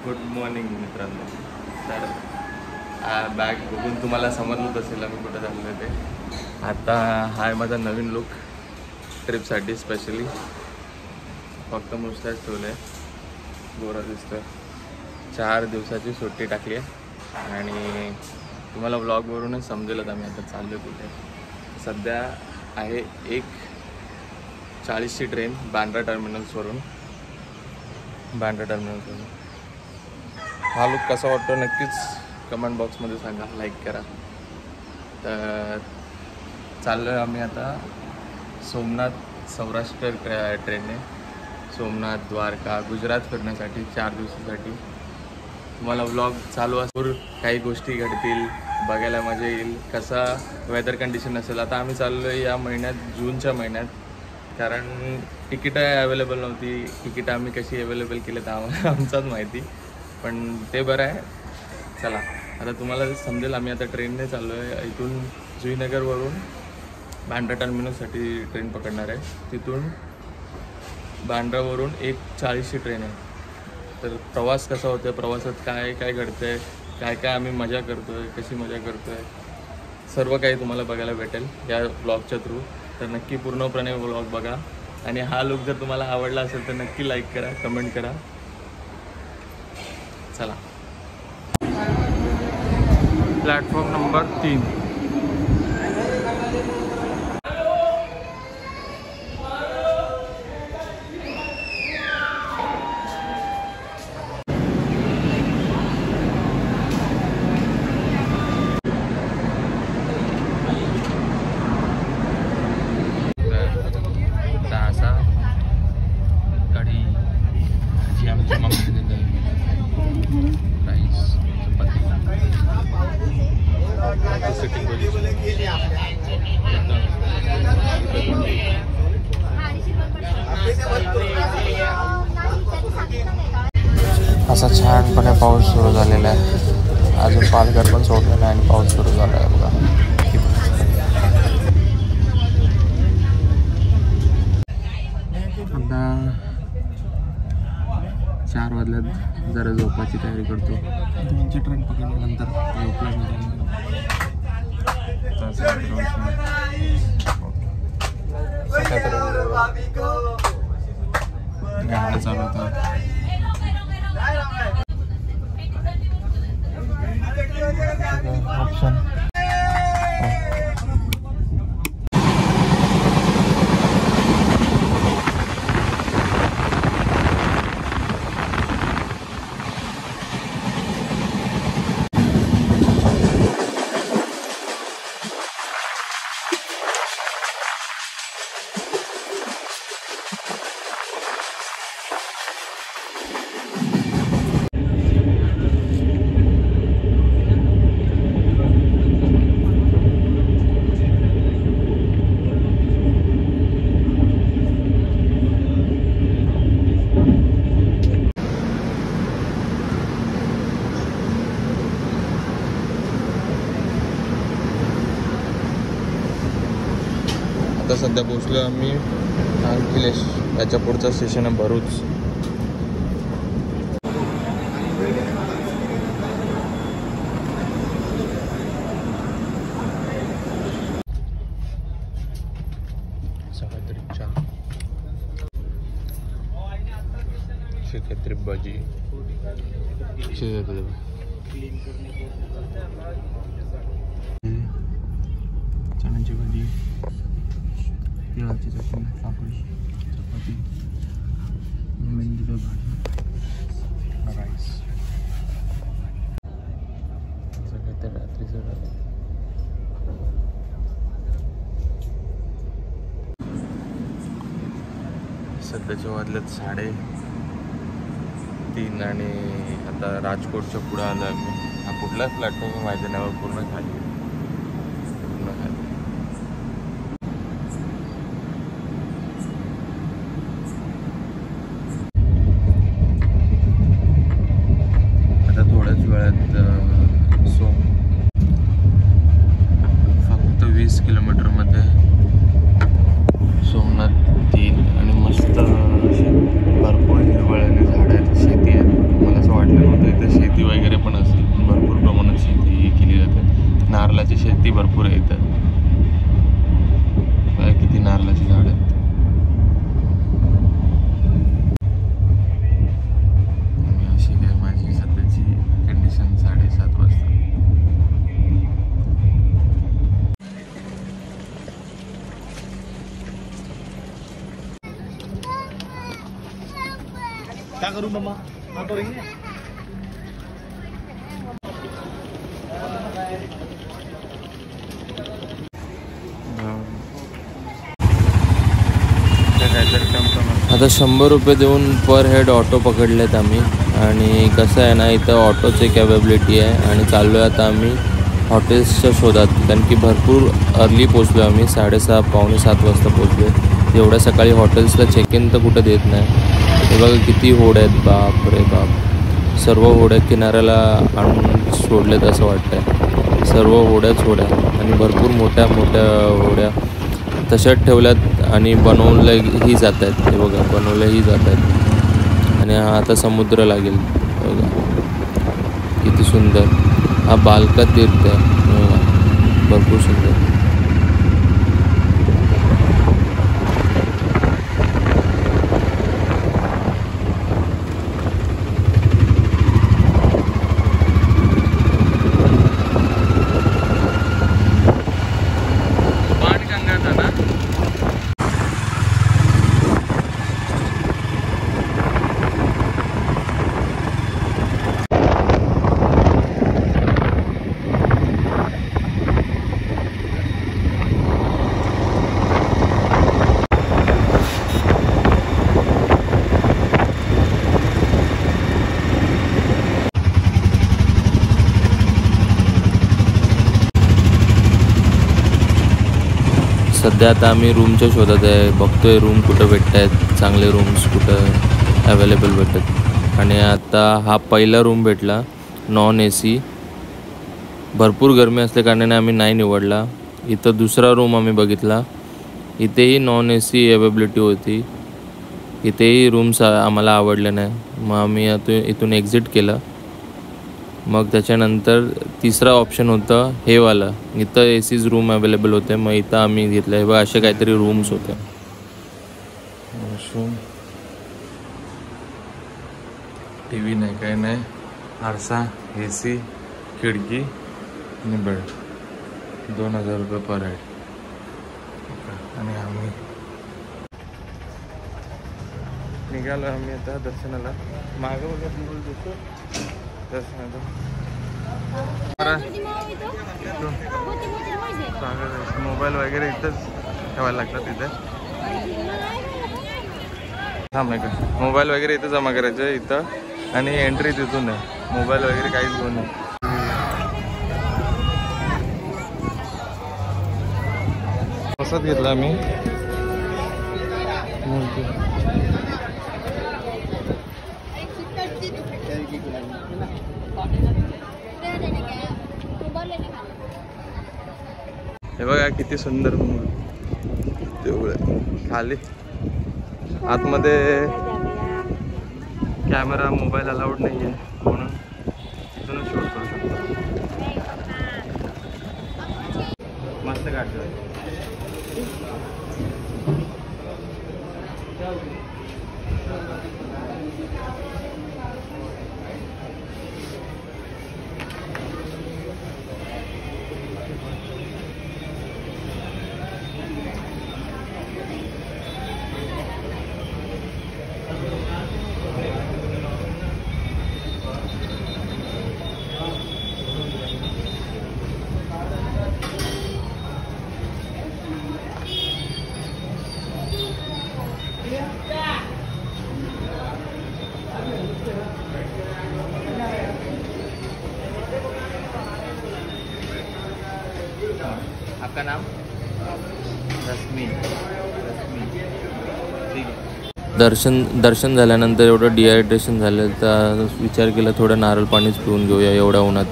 Good morning मित्रांनो. तर bag बघून तुम्हाला समजलंच असेल आम्ही कुठं चाललो ते. आता हा आहे माझा नवीन लुक ट्रिपसाठी स्पेशली. फक्त मुस्टॅच ठेवलं आहे, गोरा दिसतं. 4 दिवसाची सुट्टी टाकली आहे आणि तुम्हाला व्लॉगवरूनच समजेलच आम्ही आता चाललो कुठे. सध्या आहे 1:40ची ट्रेन बांद्रा टर्मिनल्सवरून. हा लुक कसा वाटतो नक्कीच कमेंट बॉक्समध्ये सांगा, लाईक करा. तर चाललो आहे आम्ही आता सोमनाथ सौराष्ट्र ट्रेनने. सोमनाथ, द्वारका, गुजरात फिरण्यासाठी 4 दिवसासाठी. तुम्हाला व्लॉग चालू असून काही गोष्टी घडतील, बघायला मजा येईल. कसा वेदर कंडिशन असेल. आता आम्ही चाललो आहे या महिन्यात, जूनच्या महिन्यात, कारण तिकीटं अवेलेबल नव्हती. तिकीटं आम्ही कशी अवेलेबल केली तर आमचाच माहिती, पण ते बरं आहे. चला आता तुम्हाला समजेल. आम्ही आता ट्रेनने चाललो आहे. इथून जुईनगरवरून बांद्रा टर्मिनलसाठी ट्रेन पकडणार आहे. तिथून बांद्रावरून 1:40ची ट्रेन आहे. तर प्रवास कसा होतो आहे, प्रवासात काय काय घडतं आहे, काय काय आम्ही मजा करतो आहे, कशी मजा करतो आहे, सर्व काही तुम्हाला बघायला भेटेल या ब्लॉगच्या थ्रू. तर नक्की पूर्णपणे ब्लॉग बघा. आणि हा लुक जर तुम्हाला आवडला असेल तर नक्की लाईक करा, कमेंट करा. चला. Platform number 3. असा छानपणे पाऊस सुरू झालेला आहे. अजून पालघर पण सोडलेला आहे आणि पाऊस सुरू झाला आहे बघा. आता 4 वाजल्यात. जरा झोपायची तयारी करतो. 2ची ट्रेन पकडल्यानंतर झोपला गाणं चालू होतं. ऑप्शन आता सध्या पोचलो आम्ही अंकिलेश. त्याच्या पुढचं स्टेशन आहे भरूच. शेकत्री भाजी, चण्याची भाजी, तिळाची चटणी, पापडी, चपाती, मेंदूचं भाजी, राईस. सगळं ते रात्रीचं झालं. सध्याच्या वाजल्यात 3:30 आणि आता राजकोटच्या पुढं आलो आम्ही. हा कुठलाच प्लॅटफॉर्म माहिती नाही, पूर्ण खाली. फक्त 20 किलोमीटरमध्ये सोमनाथ 3 आणि मस्त अशी भरपूर हिरवळ आणि झाडं आहेत, शेती आहे. मला असं वाटलं करूँ मम्मा? हाँ तो रही है। आता 100 रुपये देऊन पर हेड ऑटो पकडलेत आम्ही. आणि कसं आहे ना, इथं ऑटोची कॅपेबिलिटी आहे. आणि चाललो आहे आता आम्ही हॉटेल्सच्या शोधात, कारण की भरपूर अर्ली पोचलो आम्ही. 6:30 पावणे 7 वाजता पोचलो. एवढ्या सकाळी हॉटेल्सला चेक इन तर कुठं देत नाही. हे बघा किती होड्या आहेत, बाप रे बाप. सर्व होड्या किनाऱ्याला आणून सोडलेत असं वाटतंय. सर्व होड्याच होड्या आणि भरपूर मोठ्या मोठ्या होड्या तशाच ठेवल्यात आणि बनवल्याही जात आहेत. हे बघा बनवल्याही जात आहेत. आणि हा आता समुद्र लागेल बघा किती सुंदर. हा बालका तीर्थ आहे, भरपूर सुंदर. सध्या आता आम्ही रूमच्या शोधात आहे. बघतोय रूम कुठं भेटत आहेत, चांगले रूम्स कुठं अवेलेबल भेटतात. आणि आता हा पहिला रूम भेटला नॉन AC. भरपूर गरमी असल्या कारणाने आम्ही नाही निवडला. इथं दुसरा रूम आम्ही बघितला, इथेही नॉन AC अवेलेबिलिटी होती. इथेही रूम्स आम्हाला आवडले नाही. मग आम्ही इथून एक्झिट केलं. मग त्याच्यानंतर तिसरा ऑप्शन होतं हे वाला. इथं AC's रूम अवेलेबल होते. मग इथं आम्ही घेतलं. हे बघा असे काहीतरी रूम्स होते. वॉशरूम, TV नाही, काही नाही. आरसा, AC, खिडकी आणि बेड. 2000 रुपये पर हेड. आणि आम्ही निघालो. आम्ही आता दर्शनाला. मागं बघा दर्शनाला मोबाईल वगैरे इथंच ठेवायला लागतात. तिथे थांब का, मोबाईल वगैरे इथं जमा करायचं इथं आणि एंट्री तिथून आहे. मोबाईल वगैरे काहीच घेऊन नाही. प्रसाद घेतला आम्ही. हे बघा किती सुंदर देऊळ आहे. खाली आतमध्ये कॅमेरा मोबाईल अलाउड नाही आहे, म्हणून इथूनच शूट करू शकतो. मस्त काढतो. आपका नाम? रश्मी. ठीक आहे. दर्शन झाल्यानंतर एवढं डिहायड्रेशन झालं तर विचार केला थोडं नारळ पाणीच पिऊन घेऊया एवढ्या उन्हात.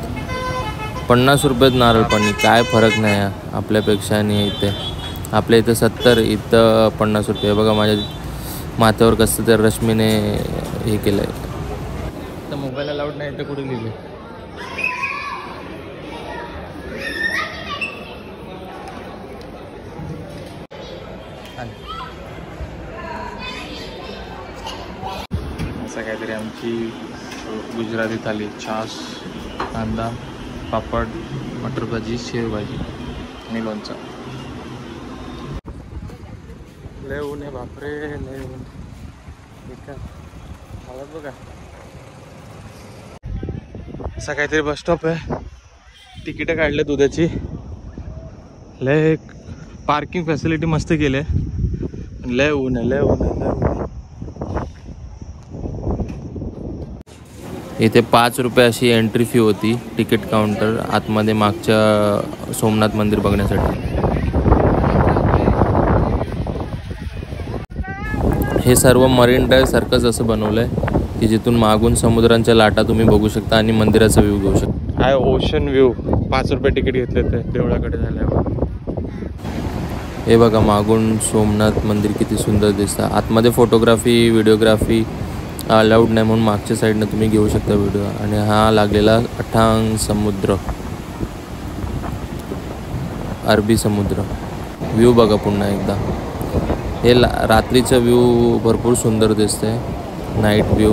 50 रुपयात नारळ पाणी, काय फरक नाही आपल्यापेक्षा. आणि इथे आपल्या इथं 70, इथं 50 रुपये. बघा माझ्या माथ्यावर कसं तर रश्मीने हे केलं आहे. तर मोबाईल अलाउड नाही तर कुठे लिहिले. असं काहीतरी आमची गुजराती थाली. छास, कांदा, पापड, मटर भाजी, शेव भाजी आणि लोणचं. लय ऊन आहे बापरे, लय ऊन. आवाज बघा. असा काहीतरी बस स्टॉप आहे. तिकीट काढले दुधाची. लय पार्किंग फॅसिलिटी मस्त केली. लय ऊन आहे, लय ऊन आहे, लय ऊन. इथे 5 रुपये अशी एंट्री फी होती तिकीट काउंटर आतमध्ये मागच्या सोमनाथ मंदिर बघण्यासाठी. हे सर्व मरीन ड्राईव्ह सारखंच असं बनवलं आहे की जिथून मागून समुद्रांच्या लाटा तुम्ही बघू शकता आणि मंदिराचा व्ह्यू घेऊ शकता. हाय ओशन व्ह्यू. 5 रुपये तिकीट घेतले ते देवळाकडे झाल्यावर. हे बघा मागून सोमनाथ मंदिर किती सुंदर दिसतं. आतमध्ये फोटोग्राफी व्हिडिओग्राफी अलाउड नाही म्हणून मागच्या साईडनं तुम्ही घेऊ शकता व्हिडिओ. आणि हा लागलेला अथांग समुद्र, अरबी समुद्र. व्ह्यू बघा पुन्हा एकदा. हे रात्रीचं व्ह्यू भरपूर सुंदर दिसतंय, नाईट व्ह्यू.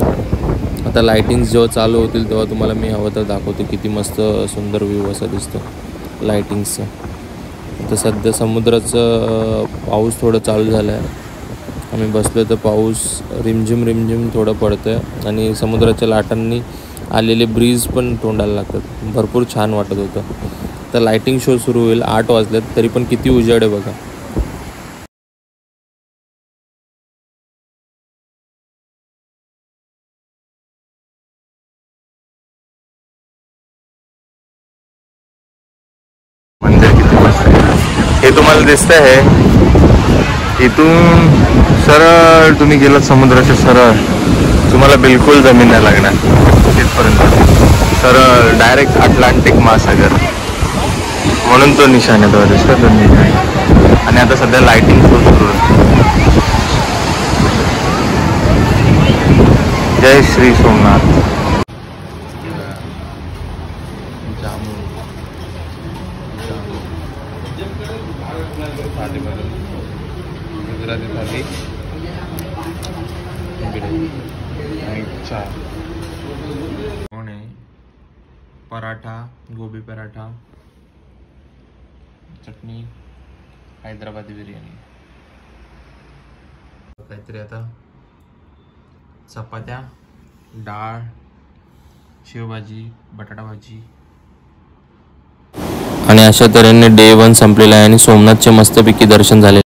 आता लाईटिंग्स जेव्हा चालू होतील तेव्हा तुम्हाला मी हवं तर दाखवते किती मस्त सुंदर व्ह्यू असा दिसतो लाईटिंग्सचं. आता सध्या समुद्राचं पाऊस थोडं चालू झालं आहे. आम्ही बसलो तर पाऊस रिमझिम थोडं पडतं आहे आणि समुद्राच्या लाटांनी आलेले ब्रीज पण तोंडाला लागतात. भरपूर छान वाटत होतं. तर लाईटिंग शो सुरू होईल. 8 वाजलेत तरी पण किती उजेड आहे बघा. मंदिर किती मस्त आहे. हे तुम्हाला दिसतंय हे इथून सरळ तुम्ही गेलात समुद्राच्या सरळ, तुम्हाला बिलकुल जमीन नाही लागणार तिथपर्यंत. सरळ डायरेक्ट अटलांटिक महासागर म्हणून तो निशाण आहे. तो दिसतो तो निशाण. आणि आता सध्या लाईटिंग सुरू आहे. जय श्री सोमनाथ. गुजराती थाली आणि चहा, पराठा, गोबी पराठा, चटणी, हैदराबादी बिर्याणी. काहीतरी आता चपात्या, डाळ, शेवभाजी, बटाटा भाजी. आणि अशा तऱ्हेने डे 1 संपलेला आहे आणि सोमनाथचे मस्तपैकी दर्शन झाले.